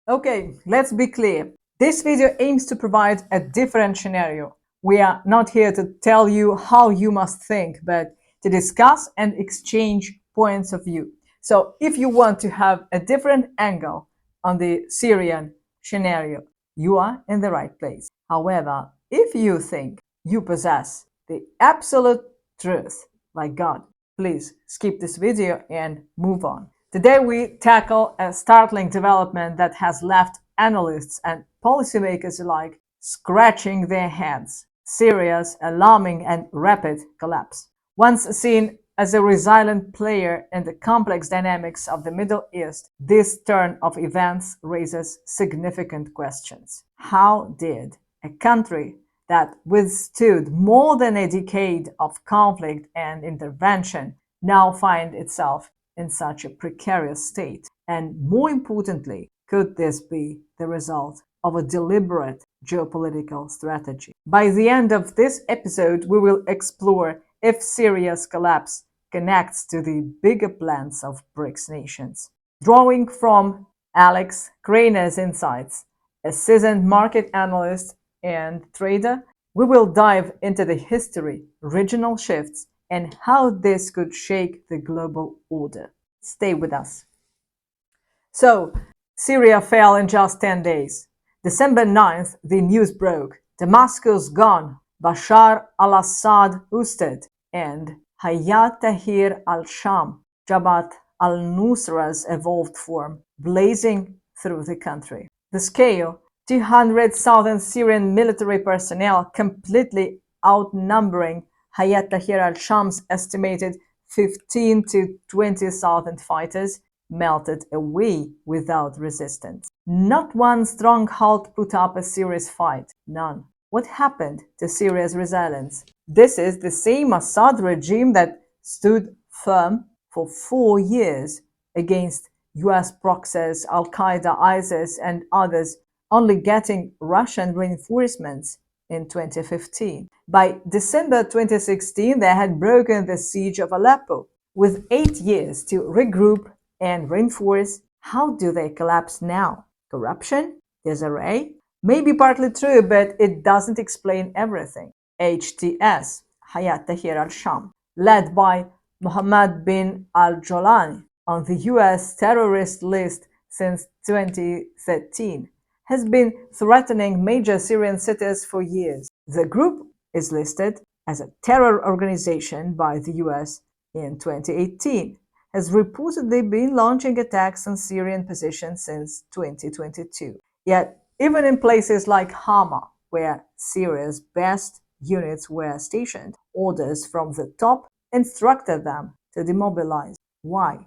Okay, let's be clear. This video aims to provide a different scenario. We are not here to tell you how you must think, but to discuss and exchange points of view. So if you want to have a different angle on the Syrian scenario, you are in the right place. However, if you think you possess the absolute truth, like God, please skip this video and move on. Today we tackle a startling development that has left analysts and policymakers alike scratching their heads. Syria's alarming and rapid collapse. Once seen as a resilient player in the complex dynamics of the Middle East, this turn of events raises significant questions. How did a country that withstood more than a decade of conflict and intervention now find itself in such a precarious state? And more importantly, could this be the result of a deliberate geopolitical strategy? By the end of this episode, we will explore if Syria's collapse connects to the bigger plans of BRICS nations. Drawing from Alex Krainer's insights, a seasoned market analyst and trader, we will dive into the history, regional shifts, and how this could shake the global order. Stay with us. So, Syria fell in just 10 days. December 9th, the news broke. Damascus gone, Bashar al-Assad ousted, and Hayat Tahrir al-Sham, Jabhat al-Nusra's evolved form, blazing through the country. The scale: 200,000 Syrian military personnel, completely outnumbering Hayat Tahrir al-Sham's estimated 15 to 20,000 fighters, melted away without resistance. Not one stronghold put up a serious fight. None. What happened to Syria's resilience? This is the same Assad regime that stood firm for 4 years against US proxies, Al-Qaeda, ISIS, and others, only getting Russian reinforcements in 2015. By December 2016, they had broken the siege of Aleppo. With 8 years to regroup and reinforce, how do they collapse now? Corruption? Disarray? Maybe partly true, but it doesn't explain everything. HTS, Hayat Tahrir al-Sham, led by Mohammed bin al-Jolani, on the US terrorist list since 2013, has been threatening major Syrian cities for years. The group is listed as a terror organization by the US in 2018, has reportedly been launching attacks on Syrian positions since 2022. Yet, even in places like Hama, where Syria's best units were stationed, orders from the top instructed them to demobilize. Why?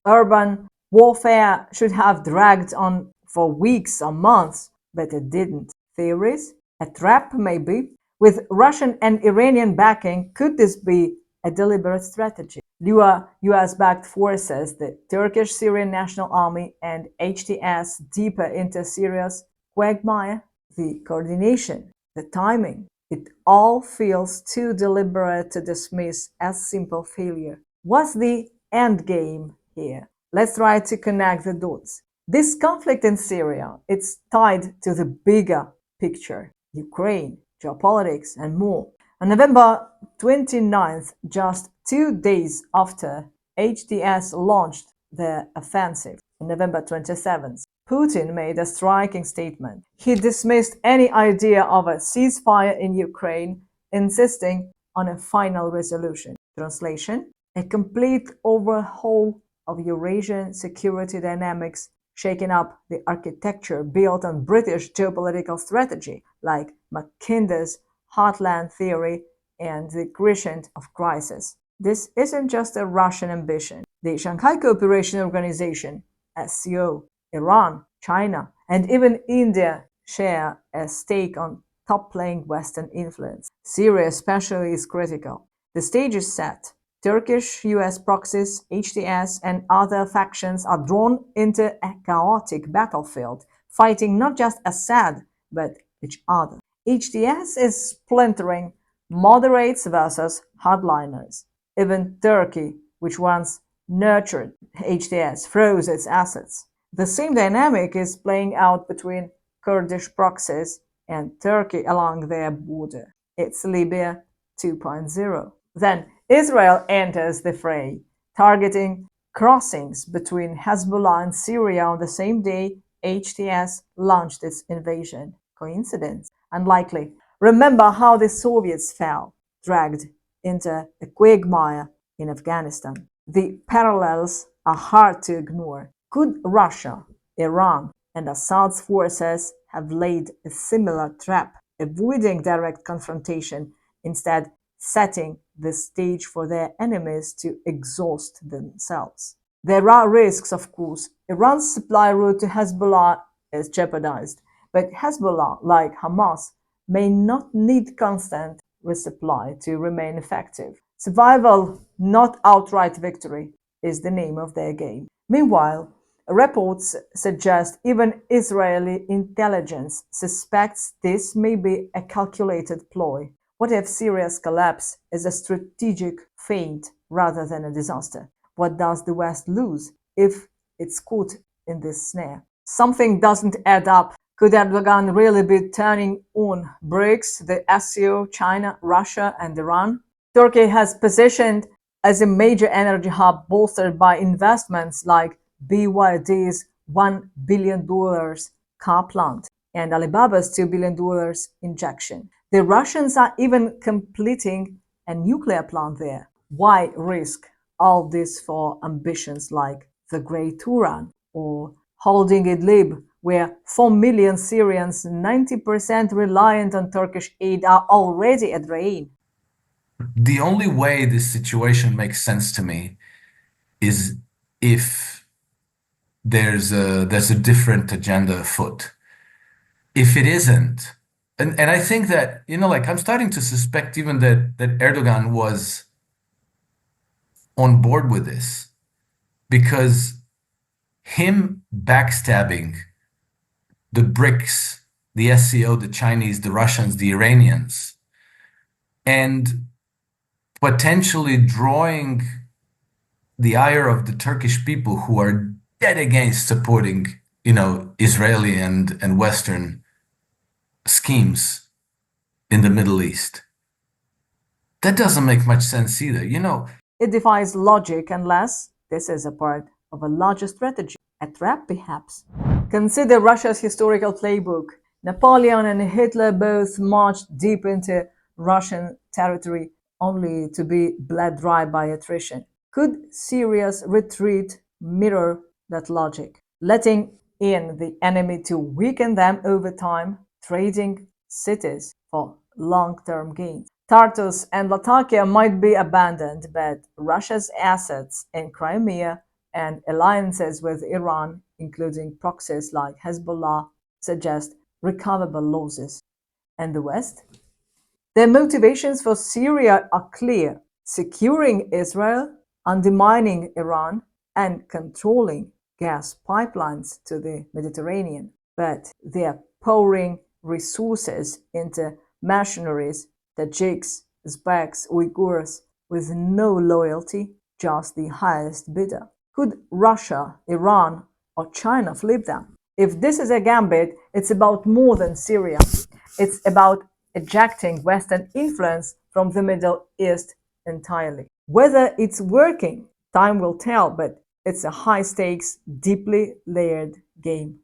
Urban warfare should have dragged on for weeks or months, but it didn't. Theories? A trap, maybe? With Russian and Iranian backing, could this be a deliberate strategy? Lure US-backed forces, the Turkish Syrian National Army, and HTS deeper into Syria's quagmire? The coordination, the timing, it all feels too deliberate to dismiss as simple failure. What's the end game here? Let's try to connect the dots. This conflict in Syria, it's tied to the bigger picture: Ukraine, geopolitics, and more. On November 29th, just 2 days after HTS launched the offensive, on November 27th, Putin made a striking statement. He dismissed any idea of a ceasefire in Ukraine, insisting on a final resolution. Translation: a complete overhaul of Eurasian security dynamics, shaking up the architecture built on British geopolitical strategy, like Mackinday's heartland theory and the crescent of crisis. This isn't just a Russian ambition. The Shanghai Cooperation Organization, SCO, Iran, China, and even India share a stake on top-playing Western influence. Syria especially is critical. The stage is set. Turkish, US proxies, HTS, and other factions are drawn into a chaotic battlefield, fighting not just Assad, but each other. HTS is splintering, moderates versus hardliners. Even Turkey, which once nurtured HTS, froze its assets. The same dynamic is playing out between Kurdish proxies and Turkey along their border. It's Libya 2.0. Then Israel enters the fray, targeting crossings between Hezbollah and Syria on the same day HTS launched its invasion. Coincidence? Unlikely. Remember how the Soviets fell, dragged into a quagmire in Afghanistan. The parallels are hard to ignore. Could Russia, Iran, and Assad's forces have laid a similar trap, avoiding direct confrontation, instead setting the stage for their enemies to exhaust themselves? There are risks, of course. Iran's supply route to Hezbollah is jeopardized, but Hezbollah, like Hamas, may not need constant resupply to remain effective. Survival, not outright victory, is the name of their game. Meanwhile, reports suggest even Israeli intelligence suspects this may be a calculated ploy. What if Syria's collapse is a strategic feint rather than a disaster? What does the West lose if it's caught in this snare? Something doesn't add up. Could Erdogan really be turning on BRICS, the SCO, China, Russia, and Iran? Turkey has positioned as a major energy hub bolstered by investments like BYD's $1 billion car plant and Alibaba's $2 billion injection. The Russians are even completing a nuclear plant there. Why risk all this for ambitions like the Great Turan or holding Idlib, where 4 million Syrians, 90% reliant on Turkish aid, are already at drain? The only way this situation makes sense to me is if there's a different agenda afoot. If it isn't, and I think that, like I'm starting to suspect even that Erdogan was on board with this because him backstabbing the BRICS, the SCO, the Chinese, the Russians, the Iranians, and potentially drawing the ire of the Turkish people who are dead against supporting, Israeli and Western schemes in the Middle East. That doesn't make much sense either. It defies logic unless this is a part of a larger strategy, a trap perhaps. Consider Russia's historical playbook. Napoleon and Hitler both marched deep into Russian territory only to be bled dry by attrition. Could Syria's retreat mirror that logic, letting in the enemy to weaken them over time, trading cities for long-term gains? Tartus and Latakia might be abandoned, but Russia's assets in Crimea and alliances with Iran, including proxies like Hezbollah, suggest recoverable losses. And the West? Their motivations for Syria are clear: securing Israel, undermining Iran, and controlling gas pipelines to the Mediterranean. But they are pouring resources into mercenaries, Tajiks, Uzbeks, Uyghurs, with no loyalty, just the highest bidder. Could Russia, Iran, or China flip them? If this is a gambit, it's about more than Syria. It's about ejecting Western influence from the Middle East entirely. Whether it's working, time will tell, but it's a high-stakes, deeply layered game.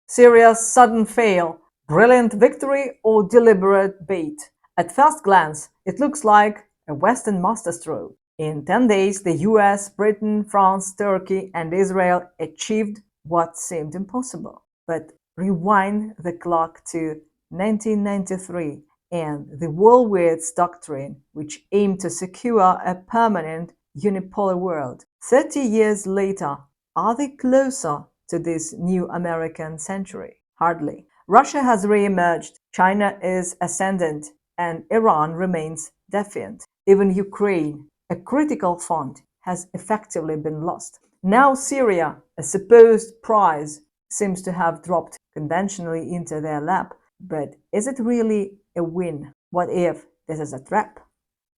Syria's sudden fail, brilliant victory, or deliberate bait? At first glance, it looks like a Western masterstroke. In 10 days, the US, Britain, France, Turkey, and Israel achieved what seemed impossible. But rewind the clock to 1993 and the Woolworths Doctrine, which aimed to secure a permanent unipolar world. 30 years later, are they closer to this new American century? Hardly. Russia has re-emerged, China is ascendant, and Iran remains defiant. Even Ukraine, a critical front, has effectively been lost. Now Syria, a supposed prize, seems to have dropped conventionally into their lap. But is it really a win? What if this is a trap?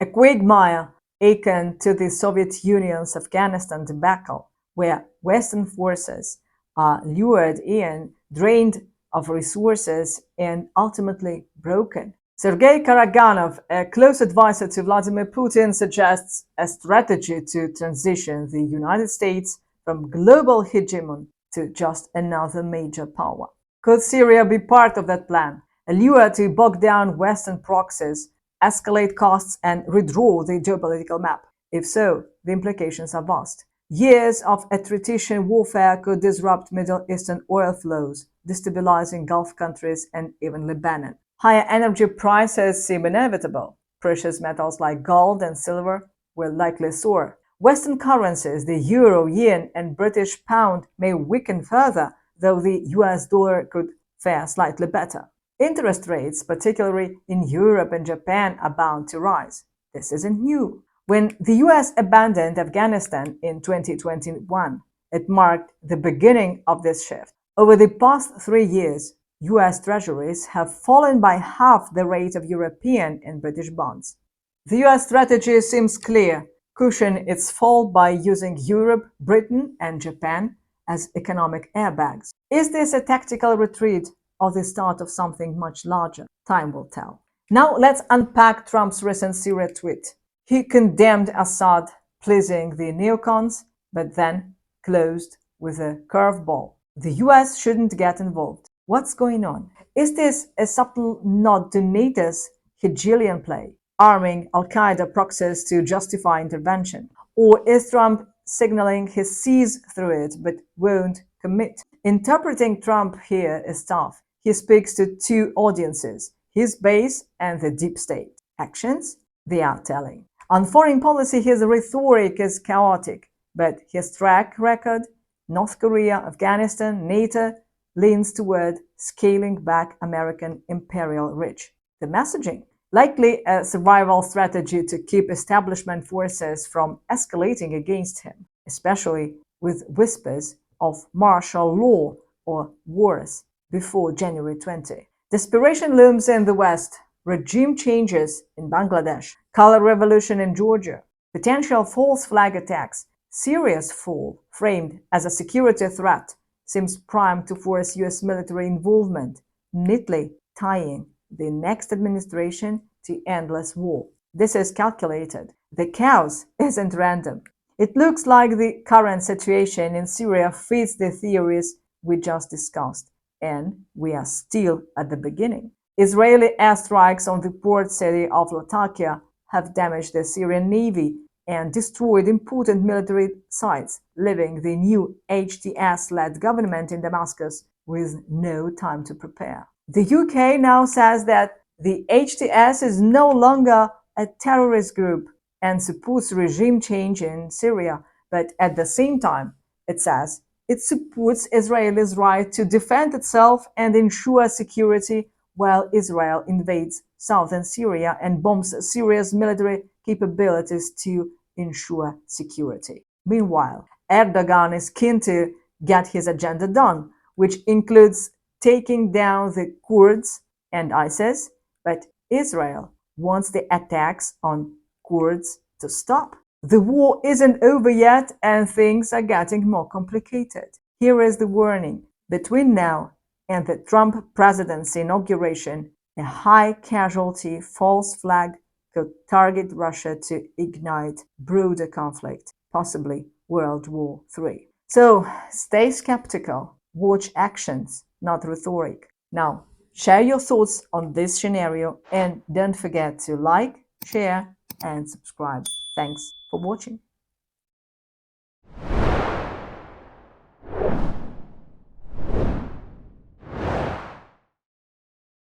A quagmire akin to the Soviet Union's Afghanistan debacle, where Western forces are lured in, drained of resources, and ultimately broken. Sergei Karaganov, a close advisor to Vladimir Putin, suggests a strategy to transition the United States from global hegemon to just another major power. Could Syria be part of that plan? A lure to bog down Western proxies, escalate costs, and redraw the geopolitical map? If so, the implications are vast. Years of attrition warfare could disrupt Middle Eastern oil flows, destabilizing Gulf countries and even Lebanon. Higher energy prices seem inevitable. Precious metals like gold and silver will likely soar. Western currencies, the euro, yen, and British pound, may weaken further, though the US dollar could fare slightly better. Interest rates, particularly in Europe and Japan, are bound to rise. This isn't new. When the US abandoned Afghanistan in 2021, it marked the beginning of this shift. Over the past 3 years, US treasuries have fallen by half the rate of European and British bonds. The US strategy seems clear: cushion its fall by using Europe, Britain, and Japan as economic airbags. Is this a tactical retreat or the start of something much larger? Time will tell. Now let's unpack Trump's recent Syria tweet. He condemned Assad, pleasing the neocons, but then closed with a curveball. The US shouldn't get involved. What's going on? Is this a subtle nod to NATO's Hegelian play, arming Al-Qaeda proxies to justify intervention? Or is Trump signaling he sees through it but won't commit? Interpreting Trump here is tough. He speaks to two audiences, his base and the deep state. Actions? They are telling. On foreign policy, his rhetoric is chaotic, but his track record, North Korea, Afghanistan, NATO, leans toward scaling back American imperial reach. The messaging? Likely a survival strategy to keep establishment forces from escalating against him, especially with whispers of martial law or wars before January 20. Desperation looms in the West. Regime changes in Bangladesh, color revolution in Georgia, potential false flag attacks, Syria's fall, framed as a security threat, seems primed to force US military involvement, neatly tying the next administration to endless war. This is calculated. The chaos isn't random. It looks like the current situation in Syria fits the theories we just discussed, and we are still at the beginning. Israeli airstrikes on the port city of Latakia have damaged the Syrian navy and destroyed important military sites, leaving the new HTS-led government in Damascus with no time to prepare. The UK now says that the HTS is no longer a terrorist group and supports regime change in Syria, but at the same time, it says it supports Israel's right to defend itself and ensure security while Israel invades southern Syria and bombs Syria's military capabilities to ensure security. Meanwhile, Erdogan is keen to get his agenda done, which includes taking down the Kurds and ISIS, but Israel wants the attacks on Kurds to stop. The war isn't over yet and things are getting more complicated. Here is the warning. Between now and the Trump presidency inauguration, a high-casualty false flag could target Russia to ignite broader conflict, possibly World War III. So stay skeptical, watch actions, not rhetoric. Now, share your thoughts on this scenario and don't forget to like, share, and subscribe. Thanks for watching.